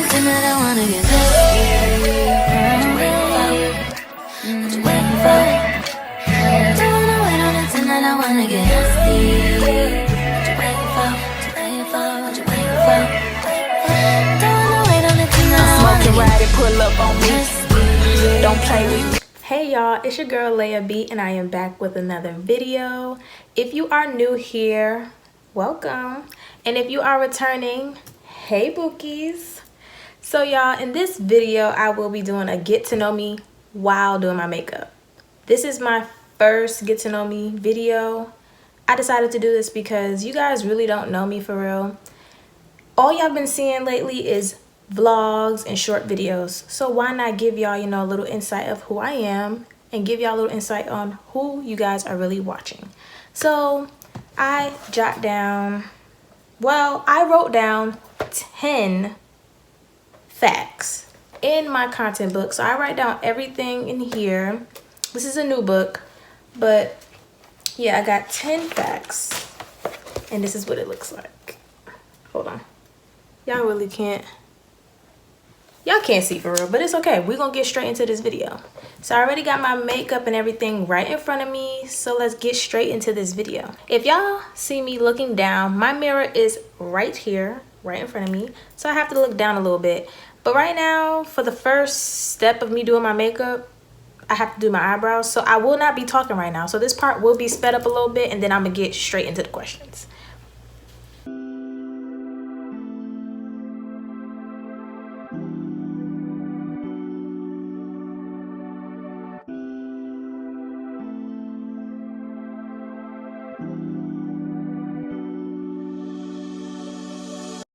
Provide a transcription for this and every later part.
tonight I wanna get nasty. What you waiting for? What you waiting for? Don't wanna wait on it tonight I wanna get nasty. What you waiting for? What you waiting for? What you waiting for? Don't wanna wait on it tonight I wanna get ride and pull up on me. Don't play with me. Hey y'all, it's your girl Leia B and I am back with another video. If you are new here, welcome. And if you are returning, hey bookies. So y'all, in this video I will be doing a get to know me while doing my makeup. This is my first get to know me video. I decided to do this because you guys really don't know me for real. All y'all been seeing lately is vlogs and short videos, so why not give y'all, a little insight of who I am and give y'all a little insight on who you guys are really watching. So I wrote down 10 facts in my content book. So I write down everything in here. This is a new book, but yeah, I got 10 facts and this is what it looks like. Hold on, y'all really can't see for real, but it's okay. We're gonna get straight into this video. So I already got my makeup and everything right in front of me, so let's get straight into this video. If y'all see me looking down, my mirror is right here, right in front of me, so I have to look down a little bit. But right now, for the first step of me doing my makeup, I have to do my eyebrows, so I will not be talking right now. So this part will be sped up a little bit, and then I'm gonna get straight into the questions.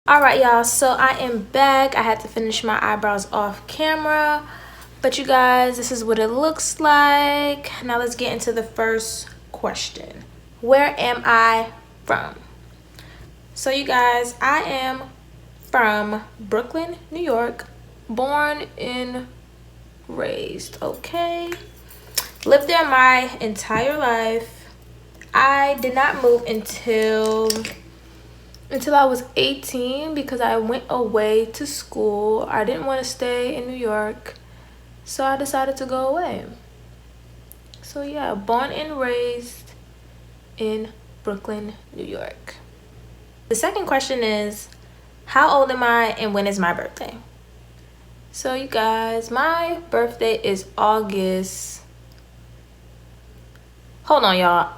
All right, y'all, so I am back. I had to finish my eyebrows off camera, but you guys, this is what it looks like. Now let's get into the first question. Where am I from? So you guys, I am from Brooklyn, New York, born and raised, okay? Lived there my entire life. I did not move until I was 18 because I went away to school. I didn't want to stay in New York, so I decided to go away. So yeah, born and raised in Brooklyn, New York. The second question is, how old am I and when is my birthday? So you guys, my birthday is August. Hold on, y'all.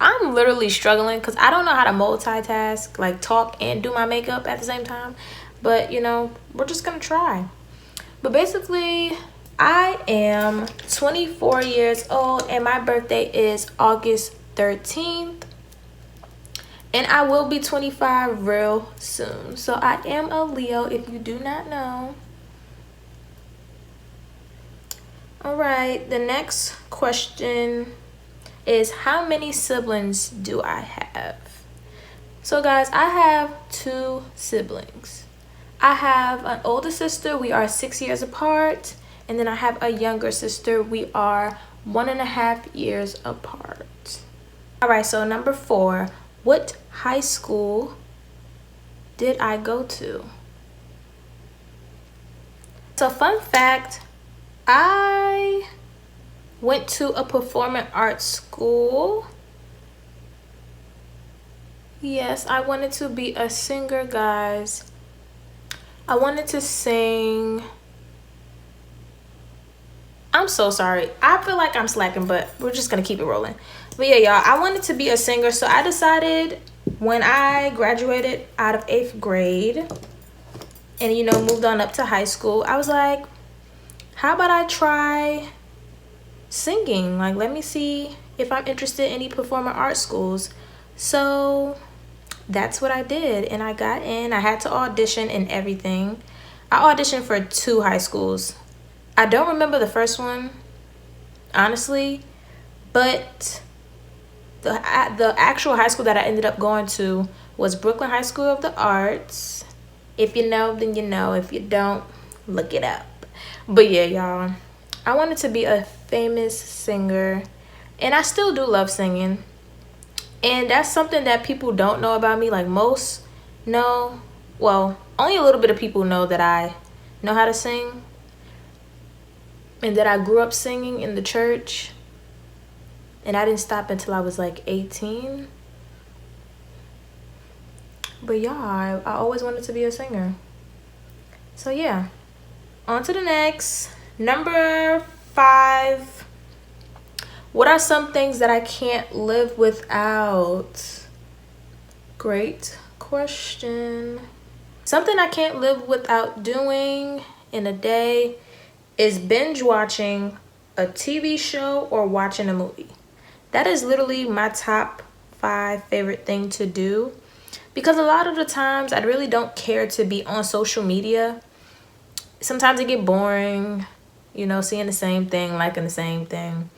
I'm literally struggling because I don't know how to multitask, like talk and do my makeup at the same time. But, we're just going to try. But basically, I am 24 years old and my birthday is August 13th. And I will be 25 real soon. So I am a Leo if you do not know. All right, the next question is, how many siblings do I have? So guys, I have 2 siblings. I have an older sister. We are 6 years apart. And then I have a younger sister. We are 1.5 years apart. All right, so number 4, what high school did I go to? So fun fact, I went to a performing arts school. Yes, I wanted to be a singer, guys. I wanted to sing. I'm so sorry. I feel like I'm slacking, but we're just gonna keep it rolling. But yeah, y'all, I wanted to be a singer, so I decided when I graduated out of 8th grade and moved on up to high school, I was like, how about I try singing? Like, let me see if I'm interested in any performing arts schools. So that's what I did, and I got in. I had to audition and everything. I auditioned for 2 high schools. I don't remember the first one, honestly, but the actual high school that I ended up going to was Brooklyn High School of the Arts. If you know, then you know. If you don't, look it up. But yeah, y'all, I wanted to be a famous singer, and I still do love singing. And that's something that people don't know about me. Like, most know, well, only a little bit of people know that I know how to sing, and that I grew up singing in the church, and I didn't stop until I was like 18. But yeah, I always wanted to be a singer. So yeah, on to the next. Number 5. What are some things that I can't live without? Great question. Something I can't live without doing in a day is binge watching a TV show or watching a movie. That is literally my top 5 favorite thing to do, because a lot of the times I really don't care to be on social media. Sometimes it get boring, you know, seeing the same thing, liking the same thing.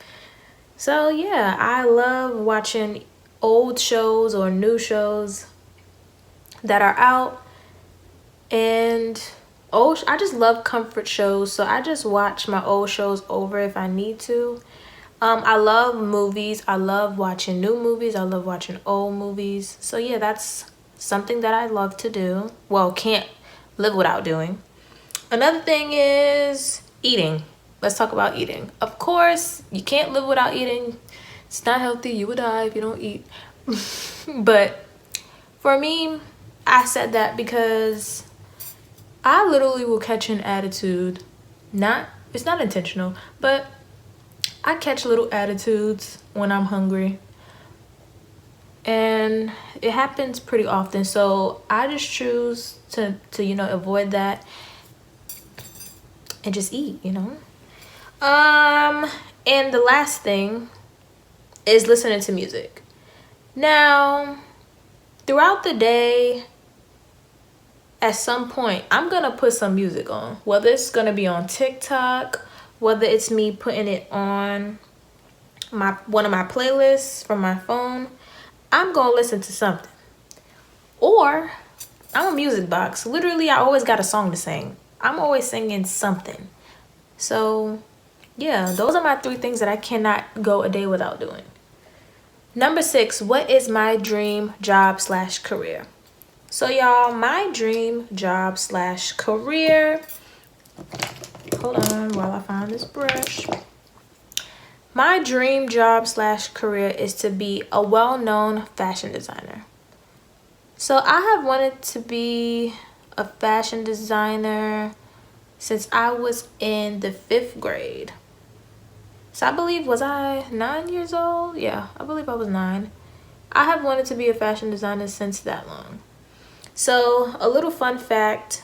So yeah, I love watching old shows or new shows that are out. And I just love comfort shows, so I just watch my old shows over if I need to. I love movies. I love watching new movies. I love watching old movies. So yeah, that's something that I love to do. Well, can't live without doing. Another thing is eating. Let's talk about eating. Of course, you can't live without eating. It's not healthy. You will die if you don't eat. But for me, I said that because I literally will catch an attitude. It's not intentional, but I catch little attitudes when I'm hungry. And it happens pretty often. So I just choose to avoid that and just eat, And the last thing is listening to music. Now, throughout the day, at some point, I'm gonna put some music on. Whether it's gonna be on TikTok, whether it's me putting it on one of my playlists from my phone, I'm gonna listen to something. Or I'm a music box. Literally, I always got a song to sing. I'm always singing something. So yeah, those are my 3 things that I cannot go a day without doing. Number 6, what is my dream job / career? So y'all, my dream job / career, hold on while I find this brush. My dream job / career is to be a well-known fashion designer. So I have wanted to be a fashion designer since I was in the 5th grade. So I believe, was I 9 years old? Yeah, I believe I was 9. I have wanted to be a fashion designer since that long. So a little fun fact,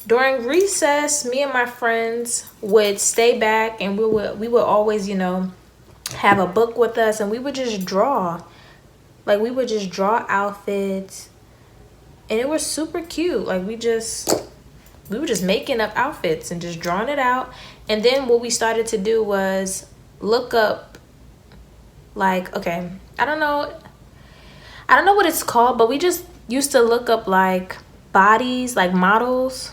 during recess, me and my friends would stay back and we would always, have a book with us, and we would just draw. Like, we would just draw outfits, and it was super cute. Like, we were just making up outfits and just drawing it out. And then what we started to do was look up, like, okay, I don't know what it's called, but we just used to look up like bodies, like models,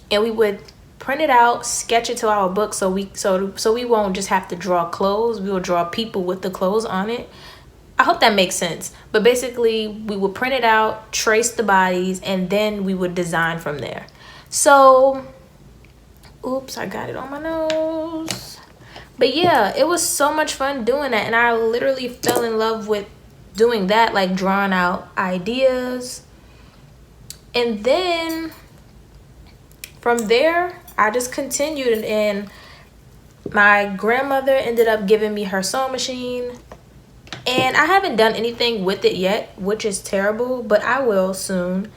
and we would print it out, sketch it to our book, so we won't just have to draw clothes. We will draw people with the clothes on it. I hope that makes sense. But basically, we would print it out, trace the bodies, and then we would design from there. So, oops, I got it on my nose. But yeah, it was so much fun doing that, and I literally fell in love with doing that, like drawing out ideas. And then from there, I just continued, and my grandmother ended up giving me her sewing machine. And I haven't done anything with it yet, which is terrible, but I will soon.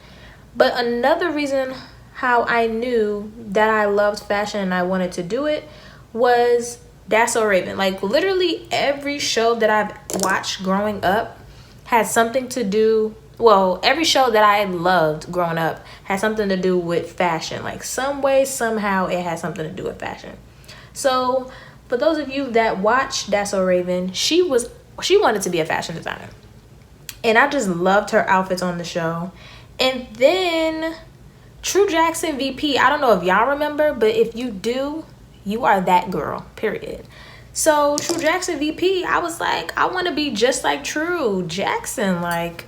But another reason how I knew that I loved fashion and I wanted to do it was That's So Raven. Like, literally every show that I've watched growing up had something to do, well, every show that I loved growing up had something to do with fashion. Like, some way, somehow, it had something to do with fashion. So for those of you that watch That's So Raven, she wanted to be a fashion designer, and I just loved her outfits on the show. And then True Jackson VP, I don't know if y'all remember, but if you do, you are that girl, period. So True Jackson VP, I was like, I want to be just like True Jackson. Like,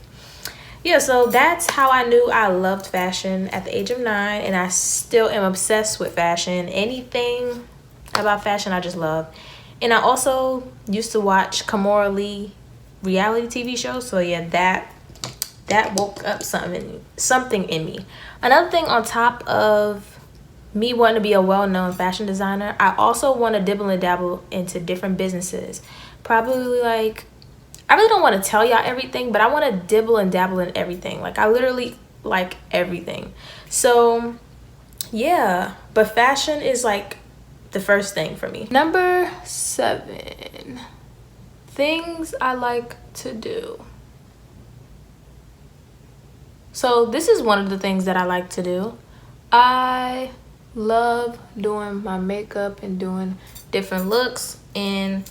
yeah, so that's how I knew I loved fashion at the age of 9, and I still am obsessed with fashion. Anything about fashion I just love. And I also used to watch Kamora Lee reality TV shows, so yeah, that woke up something in me. Another thing on top of me wanting to be a well-known fashion designer, I also want to dibble and dabble into different businesses. Probably like, I really don't want to tell y'all everything, but I want to dibble and dabble in everything. Like, I literally like everything. So yeah, but fashion is like the first thing for me. Number 7, things I like to do. So this is one of the things that I like to do. I love doing my makeup and doing different looks and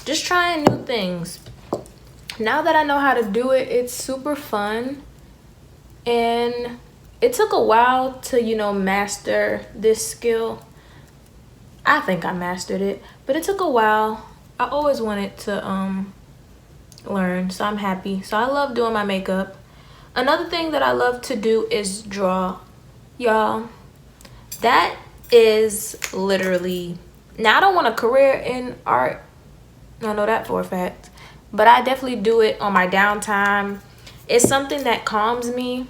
just trying new things. Now that I know how to do it, it's super fun. And it took a while to, you know, master this skill. I think I mastered it, but it took a while. I always wanted to learn, so I'm happy. So I love doing my makeup. Another thing that I love to do is draw. Y'all, that is literally, now I don't want a career in art, I know that for a fact, but I definitely do it on my downtime. It's something that calms me.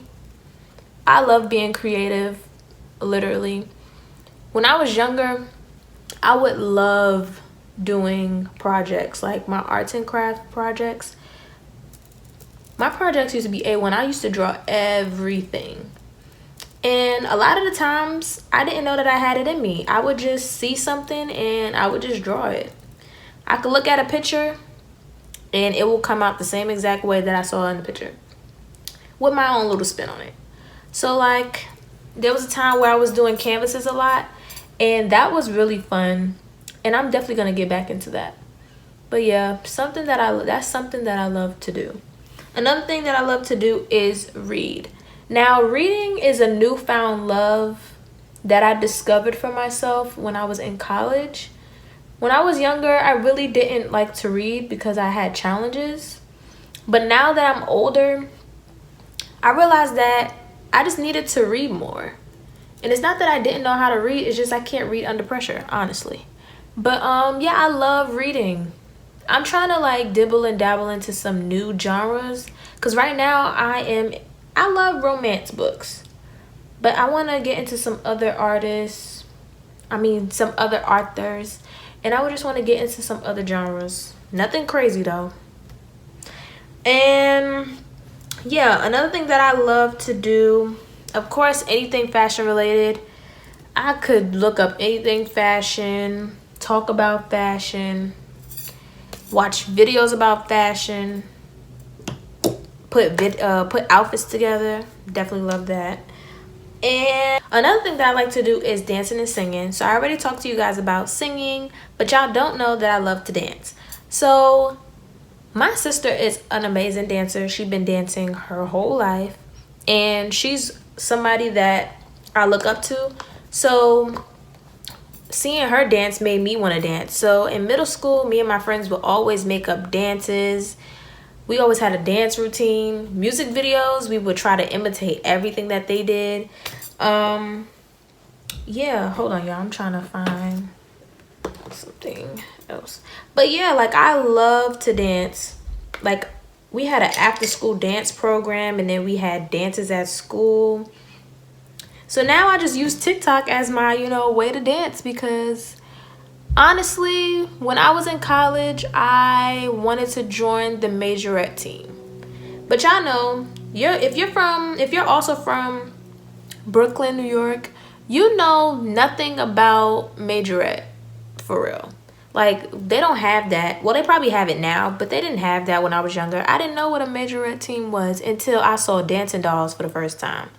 I love being creative, literally. When I was younger, I would love doing projects, like my arts and craft projects. My projects used to be A1. I used to draw everything. And a lot of the times, I didn't know that I had it in me. I would just see something and I would just draw it. I could look at a picture and it will come out the same exact way that I saw in the picture, with my own little spin on it. So like, there was a time where I was doing canvases a lot, and that was really fun. And I'm definitely gonna get back into that. But yeah, that's something that I love to do. Another thing that I love to do is read. Now, reading is a newfound love that I discovered for myself when I was in college. When I was younger, I really didn't like to read because I had challenges. But now that I'm older, I realized that I just needed to read more. And it's not that I didn't know how to read, it's just I can't read under pressure, honestly. But yeah, I love reading. I'm trying to like dibble and dabble into some new genres, because right now I love romance books, but I want to get into some other artists, some other authors, and I would just want to get into some other genres. Nothing crazy though. And yeah, another thing that I love to do, of course, anything fashion related. I could look up anything fashion, talk about fashion, watch videos about fashion, put outfits together. Definitely love that. And another thing that I like to do is dancing and singing. So I already talked to you guys about singing, but y'all don't know that I love to dance. So my sister is an amazing dancer. She's been dancing her whole life, and she's somebody that I look up to. So seeing her dance made me want to dance. So in middle school, me and my friends would always make up dances. We always had a dance routine. Music videos, we would try to imitate everything that they did. Yeah, hold on, y'all. I'm trying to find something else. But yeah, like, I love to dance. Like, we had an after school dance program, and then we had dances at school. So now I just use TikTok as my, way to dance, because honestly, when I was in college, I wanted to join the majorette team. But y'all know, if you're also from Brooklyn, New York, you know nothing about majorette, for real. Like, they don't have that. Well, they probably have it now, but they didn't have that when I was younger. I didn't know what a majorette team was until I saw Dancing Dolls for the first time.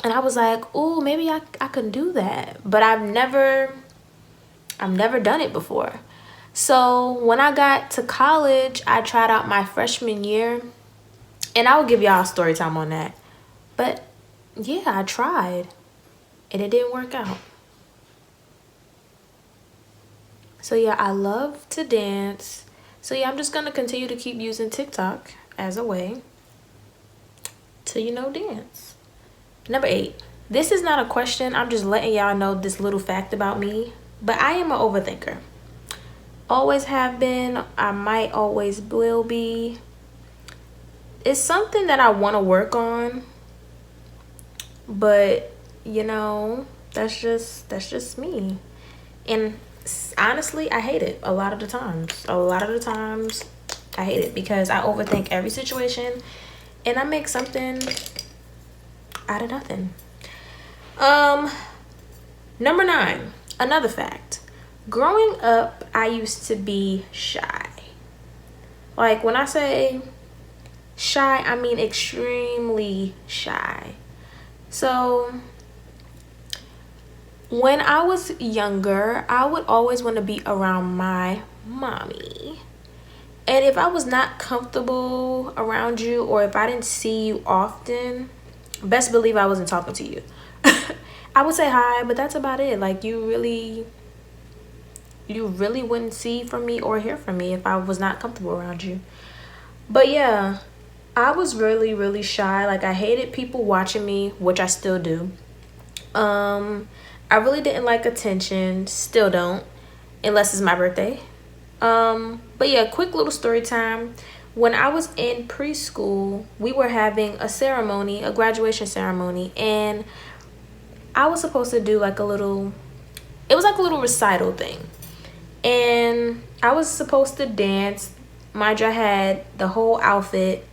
And I was like, ooh, maybe I could do that. But I've never done it before. So when I got to college, I tried out my freshman year. And I will give y'all a story time on that. But yeah, I tried. And it didn't work out. So yeah, I love to dance. So yeah, I'm just going to continue to keep using TikTok as a way. to, you know, dance. Number 8. This is not a question. I'm just letting y'all know this little fact about me. But I am an overthinker. Always have been. I might always will be. It's something that I want to work on. But, you know, that's just me. And honestly, I hate it a lot of the times. I hate it because I overthink every situation and I make something out of nothing. Number 9, another fact. Growing up, I used to be shy. Like, when I say shy, I mean extremely shy. So when I was younger, I would always want to be around my mommy. And if I was not comfortable around you, or if I didn't see you often, best believe I wasn't talking to you. I would say hi, but that's about it. Like, you really wouldn't see from me or hear from me if I was not comfortable around you. But yeah, I was really shy. Like, I hated people watching me, which I still do. I really didn't like attention, still don't, unless it's my birthday. But yeah, quick little story time. When I was in preschool, we were having a graduation ceremony, and I was supposed to do like a little recital thing. And I was supposed to dance. Mind you, I had the whole outfit.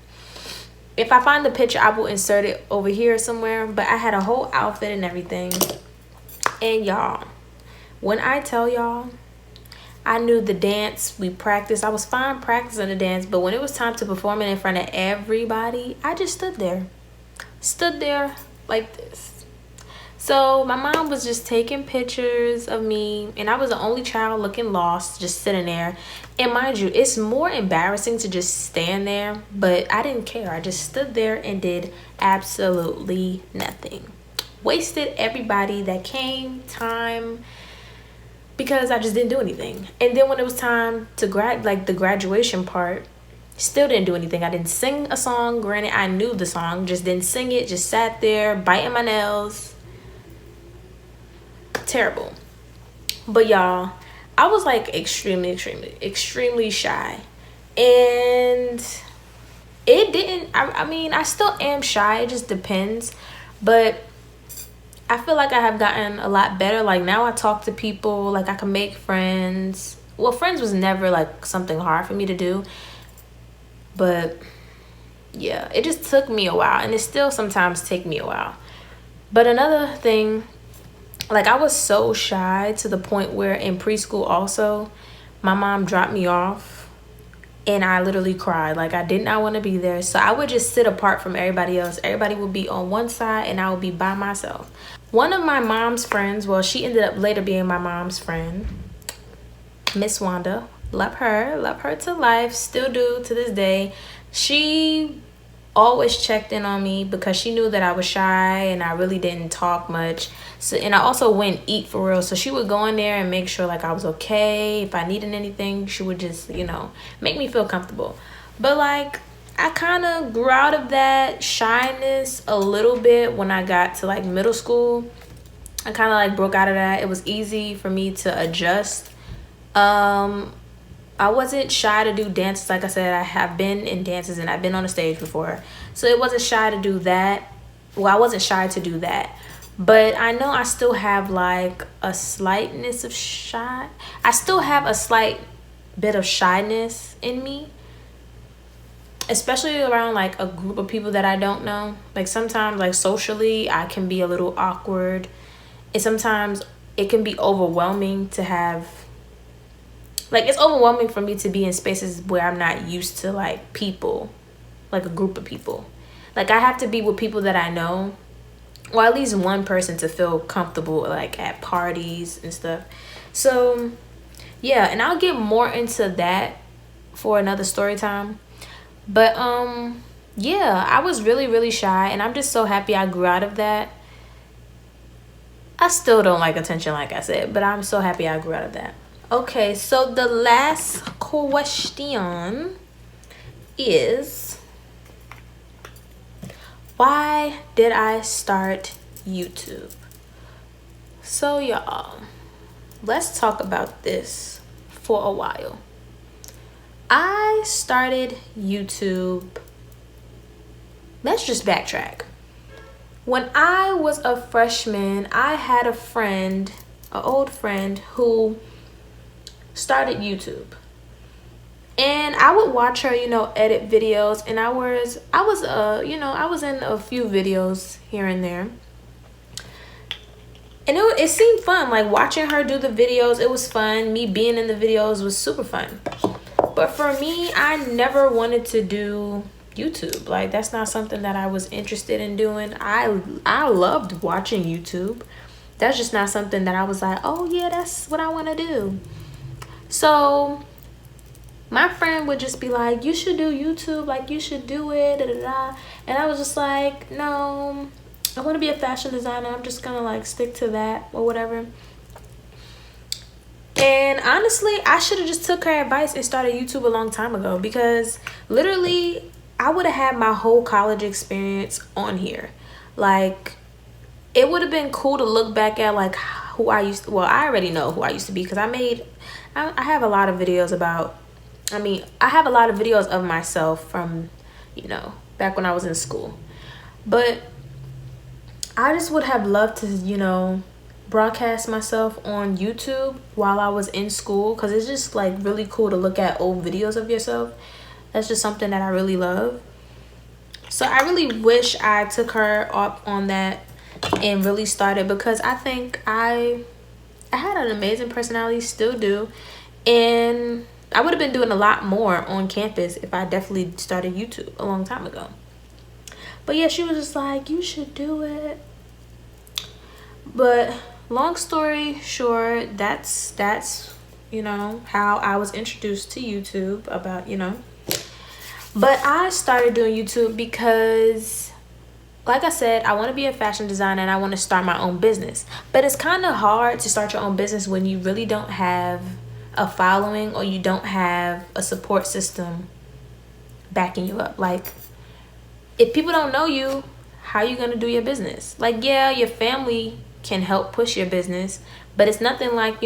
If I find the picture, I will insert it over here somewhere. But I had a whole outfit and everything. And y'all, when I tell y'all, I knew the dance, we practiced. I was fine practicing the dance, but when it was time to perform it in front of everybody, I just stood there like this. So my mom was just taking pictures of me, and I was the only child looking lost, just sitting there. And mind you, it's more embarrassing to just stand there, but I didn't care. I just stood there and did absolutely nothing. Wasted everybody that came, time, because I just didn't do anything. And then when it was time to the graduation part, still didn't do anything. I didn't sing a song. Granted, I knew the song, just didn't sing it, just sat there biting my nails. Terrible. But y'all, I was like extremely shy. And it didn't, I mean, I still am shy. It just depends. But I feel like I have gotten a lot better. Like, now I talk to people, like I can make friends. Well, friends was never like something hard for me to do. But yeah, it just took me a while, and it still sometimes take me a while. But another thing, like, I was so shy to the point where in preschool also, my mom dropped me off and I literally cried. Like, I did not want to be there. So I would just sit apart from everybody else. Everybody would be on one side and I would be by myself. One of my mom's friends, well, she ended up later being my mom's friend, Miss Wanda. Love her to life, still do to this day. She always checked in on me because she knew that I was shy and I really didn't talk much. So, and I also wouldn't eat for real. So she would go in there and make sure like I was okay. If I needed anything, she would just, you know, make me feel comfortable. But like, I kind of grew out of that shyness a little bit when I got to like middle school. I kind of like broke out of that. It was easy for me to adjust. I wasn't shy to do dances. Like I said, I have been in dances and I've been on a stage before. So it wasn't shy to do that. Well, I wasn't shy to do that. But I know I still have like a slightness of shy. I still have a slight bit of shyness in me. Especially around like a group of people that I don't know. Like sometimes like socially, I can be a little awkward. And sometimes it can be overwhelming to have, like, it's overwhelming for me to be in spaces where I'm not used to like people, like a group of people. Like, I have to be with people that I know, or at least one person to feel comfortable like at parties and stuff. So yeah, and I'll get more into that for another story time. But yeah, I was really shy, and I'm just so happy I grew out of that. I still don't like attention, like I said, but I'm so happy I grew out of that. Okay, so the last question is, why did I start YouTube? So y'all, let's talk about this for a while. I started YouTube. Let's just backtrack. When I was a freshman, I had a friend, an old friend, who started YouTube. And I would watch her, edit videos, and I was in a few videos here and there. And it seemed fun, like watching her do the videos. It was fun. Me being in the videos was super fun. But for me, I never wanted to do YouTube. Like, that's not something that I was interested in doing. I loved watching YouTube. That's just not something that I was like, oh yeah, that's what I want to do. So my friend would just be like, you should do YouTube, like you should do it, da, da, da. And I was just like, no, I want to be a fashion designer. I'm just gonna like stick to that or whatever. And honestly, I should have just took her advice and started YouTube a long time ago, because literally I would have had my whole college experience on here. Like, it would have been cool to look back at like who I used to, well, I already know who I used to be, because I have a lot of videos about, I have a lot of videos of myself from, back when I was in school. But I just would have loved to, broadcast myself on YouTube while I was in school, because it's just like really cool to look at old videos of yourself. That's just something that I really love. So I really wish I took her up on that and really started, because I think I had an amazing personality, still do, and I would have been doing a lot more on campus if I definitely started YouTube a long time ago. But yeah, she was just like, you should do it. But long story short, that's how I was introduced to YouTube, about But I started doing YouTube because, like I said, I want to be a fashion designer and I want to start my own business. But it's kind of hard to start your own business when you really don't have a following, or you don't have a support system backing you up. Like, if people don't know you, how are you going to do your business? Like, yeah, your family can help push your business, but it's nothing like,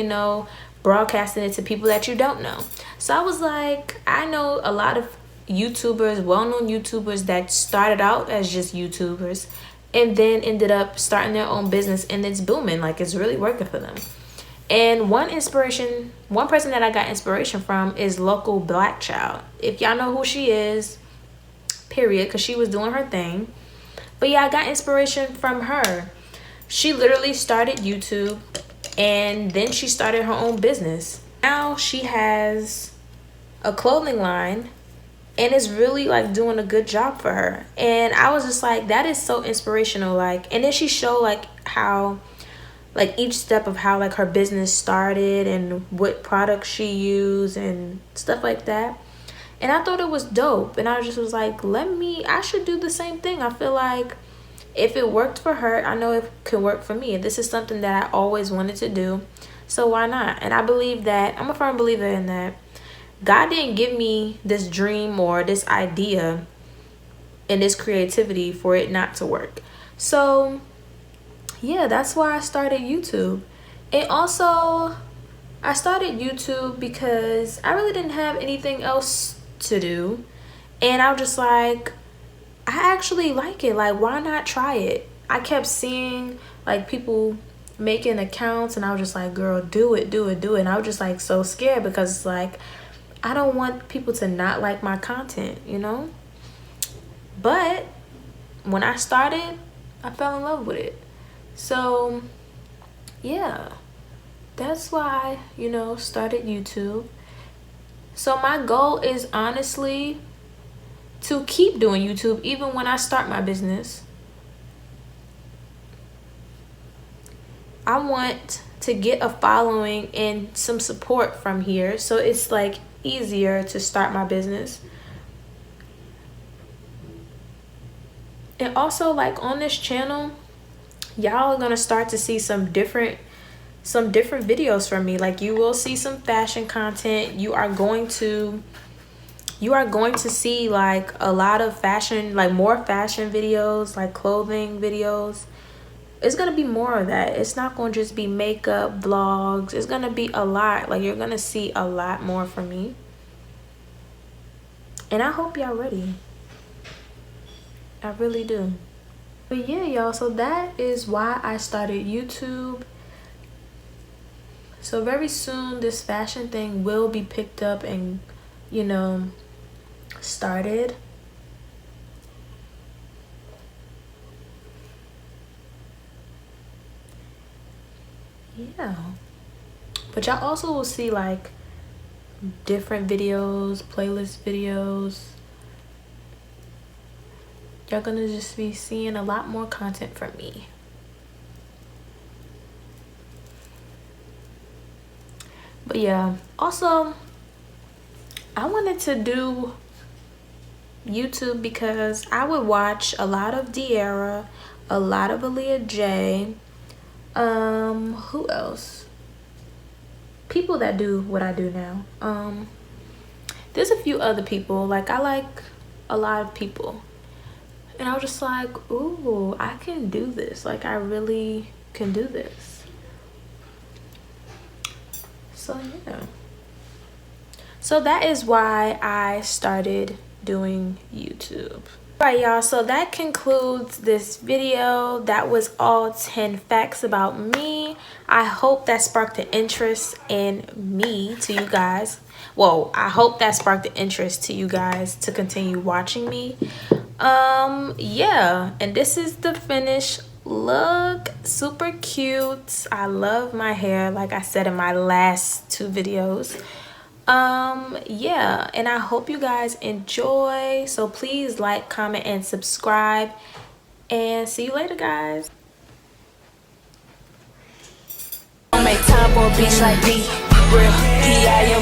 broadcasting it to people that you don't know. So I was like, I know a lot of YouTubers, well-known YouTubers, that started out as just YouTubers and then ended up starting their own business, and it's booming. Like, it's really working for them. And one person that I got inspiration from is Local Black Child. If y'all know who she is, period, because she was doing her thing. But yeah, I got inspiration from her. She literally started YouTube, and then she started her own business. Now she has a clothing line, and it's really like doing a good job for her. And I was just like, that is so inspirational. Like, and then she showed like how, like, each step of how like her business started and what products she used and stuff like that. And I thought it was dope, and I just was like, I should do the same thing. I feel like if it worked for her, I know it can work for me. This is something that I always wanted to do, so why not? And I believe that, I'm a firm believer in that. God didn't give me this dream or this idea and this creativity for it not to work. So yeah, that's why I started YouTube. And also, I started YouTube because I really didn't have anything else to do, and I was just like, I actually like it. Like, why not try it? I kept seeing like people making accounts, and I was just like, girl, do it. And I was just like so scared, because it's like, I don't want people to not like my content, But when I started, I fell in love with it. So yeah, that's why I, started YouTube. So my goal is honestly to keep doing YouTube even when I start my business. I want to get a following and some support from here, so it's like easier to start my business. And also, like, on this channel, y'all are gonna start to see some different videos from me. Like, you will see some fashion content. You you are going to see like a lot of fashion, like more fashion videos, like clothing videos. It's gonna be more of that. It's not gonna just be makeup vlogs. It's gonna be a lot. Like, you're gonna see a lot more from me, and I hope y'all ready. I really do. But yeah, y'all, so that is why I started YouTube. So very soon this fashion thing will be picked up and, you know, started. Yeah, but y'all also will see like different videos, playlist videos. Y'all gonna just be seeing a lot more content from me. But yeah, also I wanted to do YouTube because I would watch a lot of De'Ara, a lot of Aaliyah J, who else? People that do what I do now. There's a few other people. Like, I like a lot of people, and I was just like, ooh, I can do this. Like, I really can do this. So yeah, so that is why I started doing YouTube. Alright, y'all, so that concludes this video. That was all 10 facts about me. I hope that sparked an interest in me to you guys. Well, I hope that sparked an interest to you guys to continue watching me. Yeah, and this is the finished look. Super cute. I love my hair, like I said in my last 2 videos. Yeah, and I hope you guys enjoy. So please like, comment, and subscribe, and see you later, guys. Make time for a bitch like me. Real P.I.M.